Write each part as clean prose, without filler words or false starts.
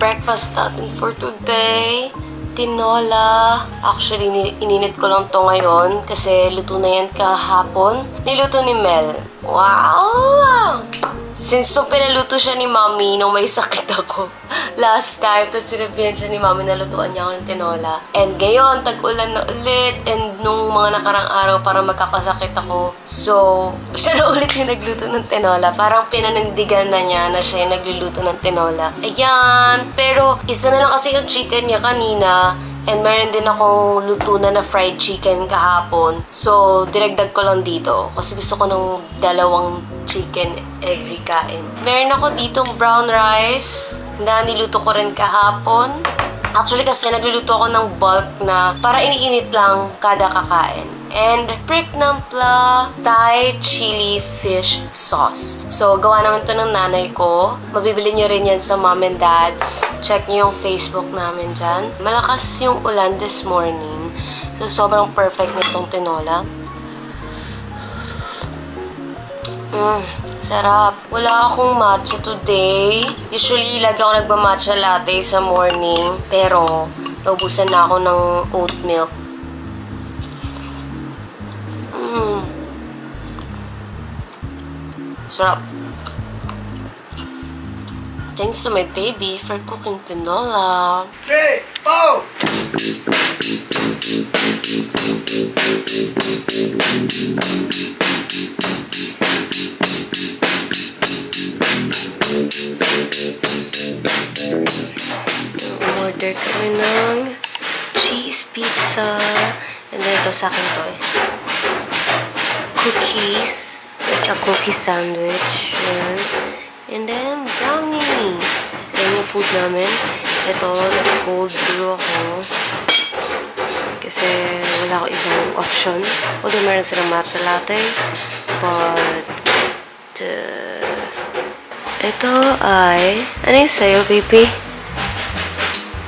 Breakfast natin for today. Tinola. Actually, ininit ko lang to ngayon kasi luto na yan kahapon. Niluto ni Mel. Wow! Since so pinaluto siya ni Mommy nung may sakit ako last time, tapos sinabihan siya ni Mommy na lutuan niya ako ng tinola. And ngayon, tag-ulan na ulit. And nung mga nakarang araw, parang magkakasakit ako. So, siya na ulit yung nagluto ng tinola. Parang pinanindigan na niya na siya yung nagluluto ng tinola. Ayan. Pero, isa na lang kasi yung chicken niya kanina. And meron din akong luto na fried chicken kahapon. So, diragdag ko lang dito. Kasi gusto ko ng dalawang chicken every kain. Meron ako ditong brown rice na niluto ko rin kahapon. Actually, kasi nagluluto ako ng bulk na para iniinit lang kada kakain. And prick nampla Thai chili fish sauce. So, gawa naman to ng nanay ko. Mabibili nyo rin yan sa mom and dads. Check nyo yung Facebook namin dyan. Malakas yung ulan this morning. So, sobrang perfect nitong tinola. Sarap. Wala akong matcha today. Usually, lagi ako nagmamatcha latte sa morning. Pero, naubusan na ako ng oat milk. Sarap. Thanks to my baby for cooking tinola. 3, 4! Order kami ng cheese pizza. And then ito sa akin to cookies. Like a cookie sandwich. Yan. And then brownies. Yan yung food namin. Ito, nag-cold brew ako. Kasi wala ko ibang option. Although meron silang matcha latte. But ito ay ano yung sa'yo, baby?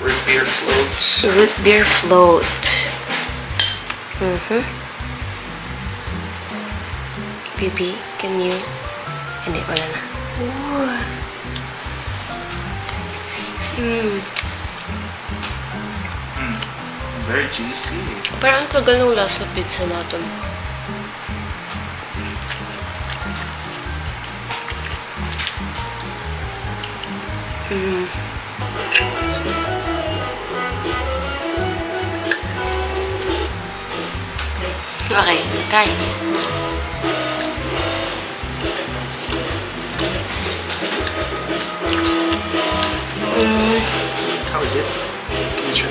Root beer float. Root beer float. Baby, can you? Hindi, wala na. Very juicy. Parang tagal ng lasa pizza natin. Okay, try. How is it? Can you try?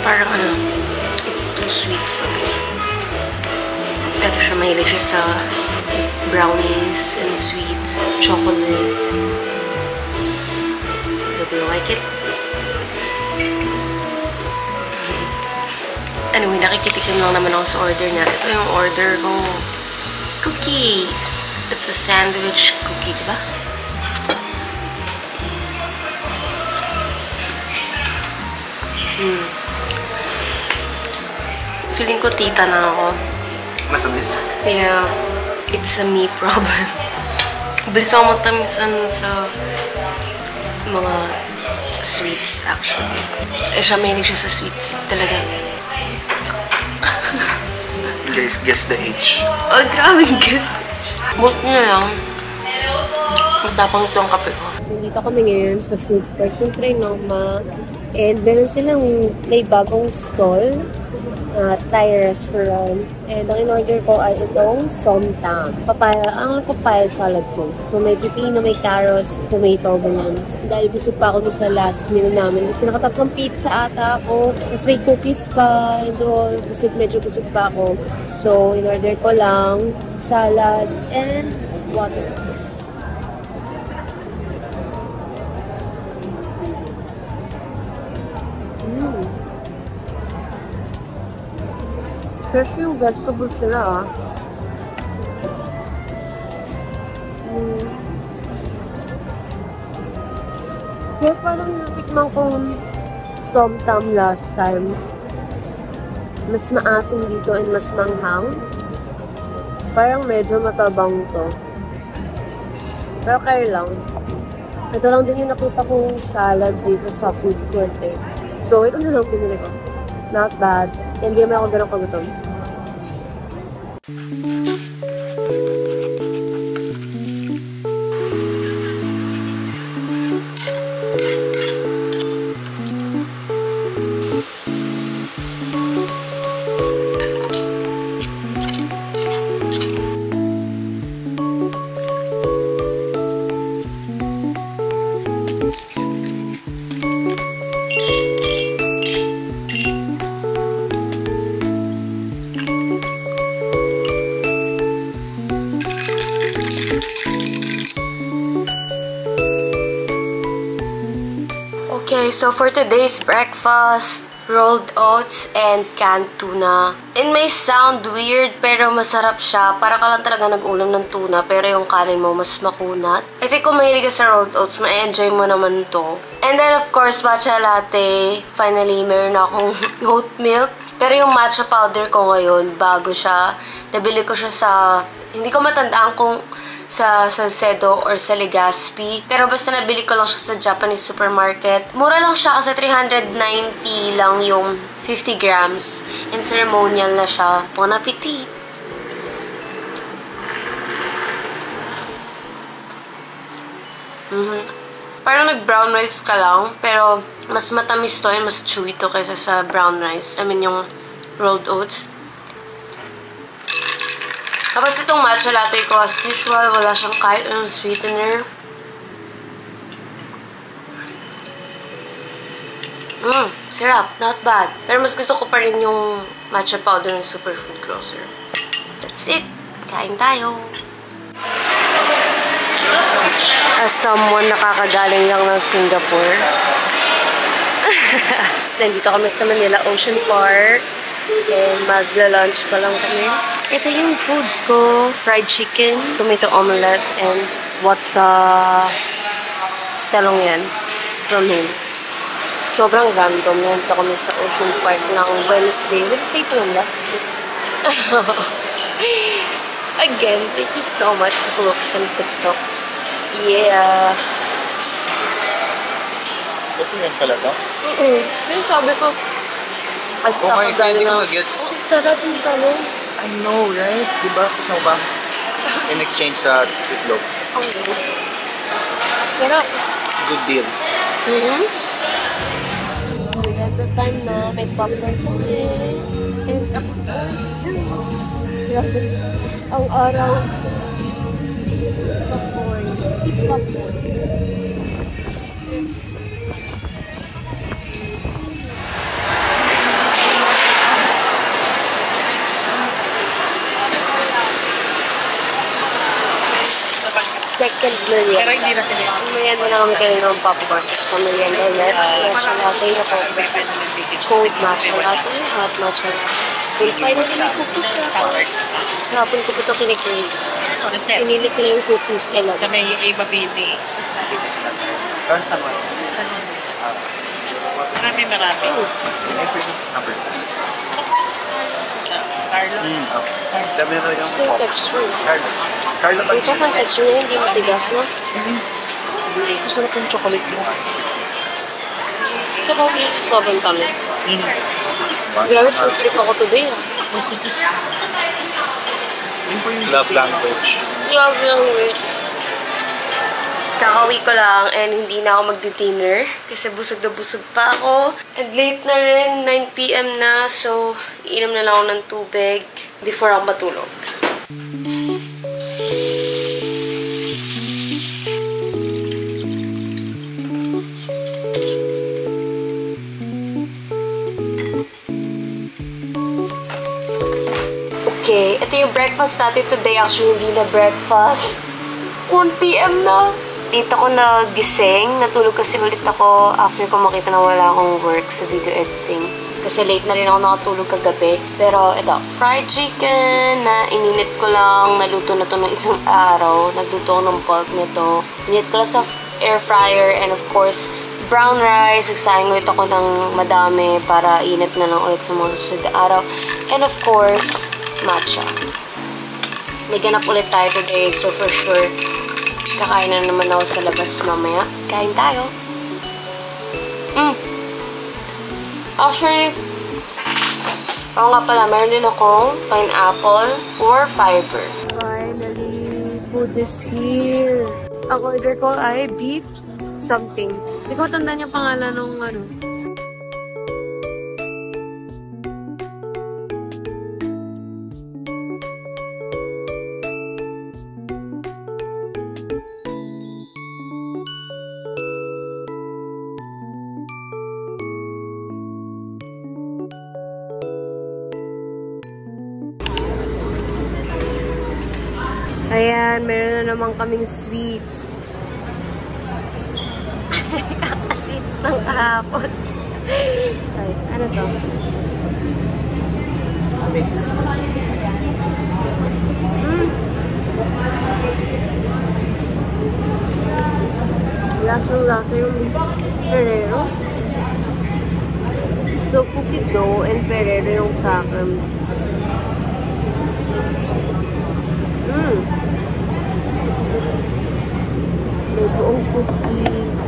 Parang ano, it's too sweet for me. Pero siya, mahilig siya sa brownies and sweets, chocolate. So, do you like it? Anyway, nakikitikim lang naman ako sa order niya. Ito yung order ko. Cookies! It's a sandwich cookie, diba? Feeling ko tita na ako. Matamis? Yeah, it's a me problem. Bilis ako matamisan sa mga sweets, actually. Siya, mahilig siya sa sweets talaga. Guys, guess the age. Oh, grabe guess the age. Bolt nyo lang. Matapang ito ang kape ko. Nandito kami ngayon sa food court ng Trinoma. And meron silang may bagong stall. Thai restaurant. And ang in-order ko ay itong somtam. Ang papaya salad to. So may pipino, may carrots, tomato, ganyan. Dahil busog pa ako sa last meal namin. Kasi nakatatlong pizza ata ako. Tapos may cookies pa. And all. Medyo busog pa ako. So in-order ko lang salad and water. Fresh yung vegetables nila, ah. Kaya parang natikman kong somtam last time. Mas maasim dito and mas manghang. Parang medyo matabang to. Pero kaya lang. Ito lang din yung nakita kong salad dito sa food court eh. So, ito na lang pinili ko. Not bad. Hindi naman ako ganun kagutom. Okay, so for today's breakfast, rolled oats and canned tuna. It may sound weird, pero masarap siya. Para ka lang talaga nag-ulam ng tuna, pero yung kanin mo mas makunat. I think kung mahilig ka sa rolled oats, ma-enjoy mo naman to. And then, of course, matcha latte. Finally, meron akong oat milk. Pero yung matcha powder ko ngayon, bago siya. Nabili ko siya sa... Hindi ko matandaan kung sa Salcedo or sa Legazpi. Pero basta nabili ko lang siya sa Japanese supermarket. Mura lang siya kasi 390 lang yung 50 grams. And ceremonial na siya. Bon appetit! Parang nag-brown rice ka lang, pero mas matamis to and mas chewy to kaysa sa brown rice. I mean, yung rolled oats. Tapos itong matcha latte ko, as usual, wala siyang kahit anong sweetener. Sarap. Not bad. Pero mas gusto ko pa rin yung matcha powder ng Superfood Grocer. That's it. Kain tayo. As someone nakakagaling lang ng Singapore. Nandito kami sa Manila Ocean Park. And magla-lunch pa lang kami. Ito yung food ko. Fried chicken, tomato omelette, and what the... talong yan. From him. Sobrang random. Nandito kami sa Ocean Park ng Wednesday. Wednesday pa lang ba? Again, thank you so much for looking at TikTok. Yeah. Ito yan pala to? Yung sabi ko, as hindi ko na-gets. Sarap yung talong. I know, right? Diba? Kasama ba? In exchange sa itlog. Sarap. Good deals. At the time na may popcorn kami. And ako orange juice. Grabe. Ang araw. Popcorn. Cheese popcorn. Second merienda. Pero hindi na sila. Merienda na kami kanina ng popcorn. Sa merienda ulit. Matcha latte na po. Cold matcha latte. Hot matcha latte. And finally, may cookies na ako. Hapon ko po ito kinikrave. Pinilit nila yung cookies. I love Sa it. may iba baby. Sa mga? Marami. Carlo. Dami na yung Gusto yung texture. Carlo Ang sarap ng texture niya, hindi matigas, no? Masarap yung chocolate mo. Ito ko yung sobrang tamis. Grabe, food trip ako today, ah. Love language. Love language. Kakauwi ko lang and hindi na ako magdi-dinner kasi busog na busog pa ako. And late na rin, 9 PM na, so iinom na lang ako ng tubig before ako matulog. Okay, ito yung breakfast natin today. Actually, hindi na breakfast. 1 PM na. Late ako nagising. Natulog kasi ulit ako after ko makita na wala akong work sa video editing. Kasi late na rin ako nakatulog kagabi. Pero ito, fried chicken na ininit ko lang. Naluto na to ng isang araw. Nagluto ako ng bulk nito. Init ko lang sa air fryer. And of course, brown rice. Nagsayang ulit ako ng madami para init na lang ulit sa mga susunod na araw. And of course, matcha. Naganap ulit tayo today. So for sure, kakain na naman ako sa labas mamaya. Kain tayo. Actually, ako nga pala, meron din akong pineapple for fiber. Finally, food is here. Ang order ko ay beef something. Hindi ko matandaan yung pangalan ng ano. Ayan, meron na naman kaming sweets. Sweets ng kahapon. Ay, ano to? Mix. Lasang-lasa yung Ferrero. So, cookie dough and Ferrero yung sa akin. May buong cookies.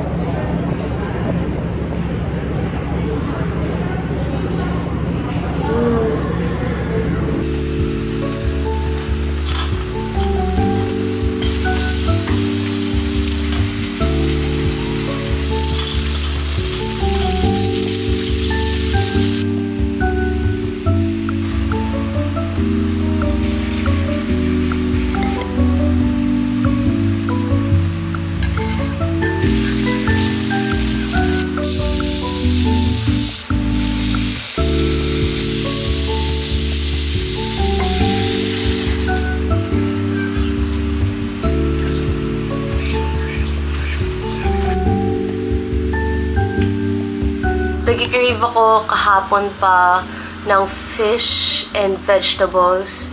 Nag-crave ako kahapon pa ng fish and vegetables.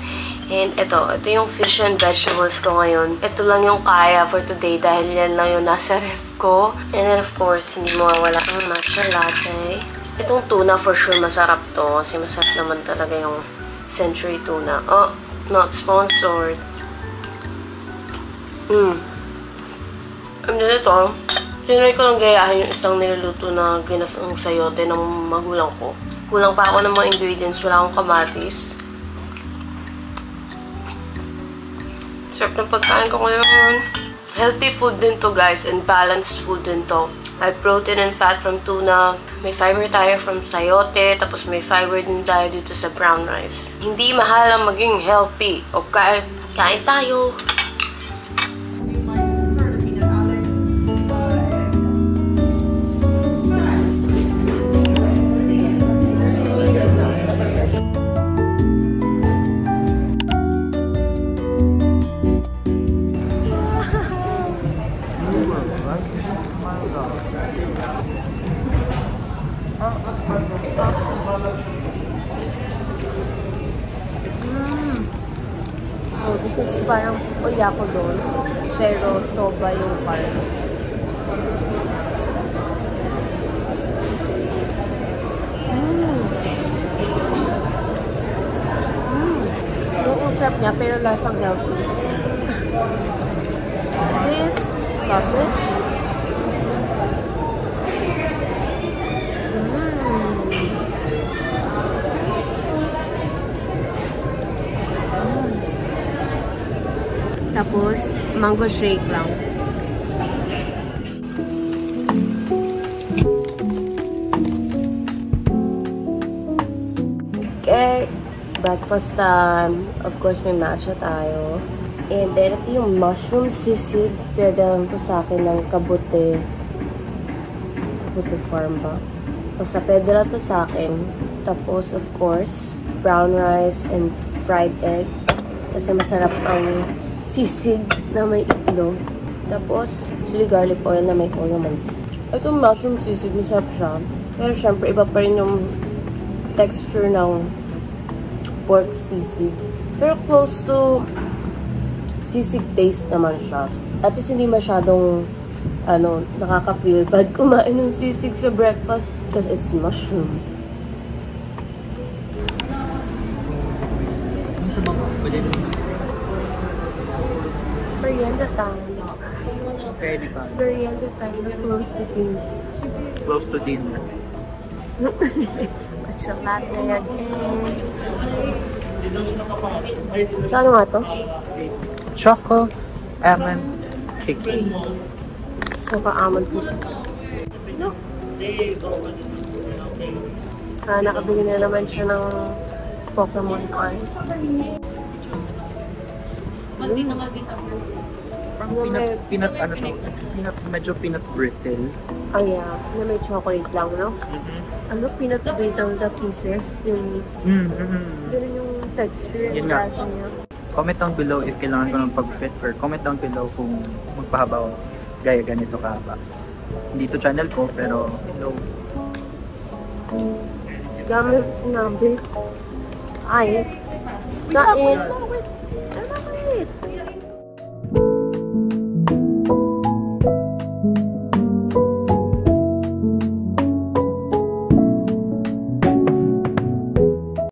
And ito yung fish and vegetables ko ngayon. Ito lang yung kaya for today dahil yan lang yung nasa ref ko. And then of course, hindi mawawala ang matcha latte. Itong tuna for sure masarap to kasi masarap naman talaga yung Century tuna. Oh, not sponsored. And then ito, tinry ko lang gayahin yung isang niluluto na ginasang sayote ng magulang ko. Kulang pa ako ng mga ingredients. Wala akong kamatis. Sarap ng pagkain ko ngayon. Healthy food din to guys and balanced food din to. May protein and fat from tuna. May fiber tayo from sayote. Tapos may fiber din tayo dito sa brown rice. Hindi mahal ang maging healthy. Okay? Kain tayo! So, this is parang oyakodon, pero soba yung carbs. Ang sarap niya, pero lasang healthy. This is sausage. Tapos, mango shake lang. Okay, breakfast time. Of course, may matcha tayo. And then, ito yung mushroom sisig. Pwede lang ito sa akin ng Kabute. Kabute farm ba? Basta pwede lang ito sa akin. Tapos, of course, brown rice and fried egg. Kasi masarap ang sisig na may itlog. Tapos, chili garlic oil na may calamansi. Itong mushroom sisig, masarap siya. Pero syempre, iba pa rin yung texture ng pork sisig. Pero close to sisig taste naman siya. At least hindi masyadong nakaka-feel bad kumain ng sisig sa breakfast because it's mushroom. Yung sa baba, pwede naman. Merienda time. Pwede pa. Merienda time na close to dinner. Close to dinner. Chocolate again. So, ano nga to? Choco almond cake. Choco almond cookies. No. Nakabili na naman siya ng Pokemon cards. Peanut, medyo peanut brittle. Oh yeah, na may chocolate lang, no? Peanut brittle the pieces, yung ganun yung texture, Yun yung nga. lasa niya. Comment down below if kailangan ko ng pag-fit or comment down below kung magpahaba o gaya ganito kahaba. Hindi to channel ko pero hello. Gamit sinabi. Ay, kain.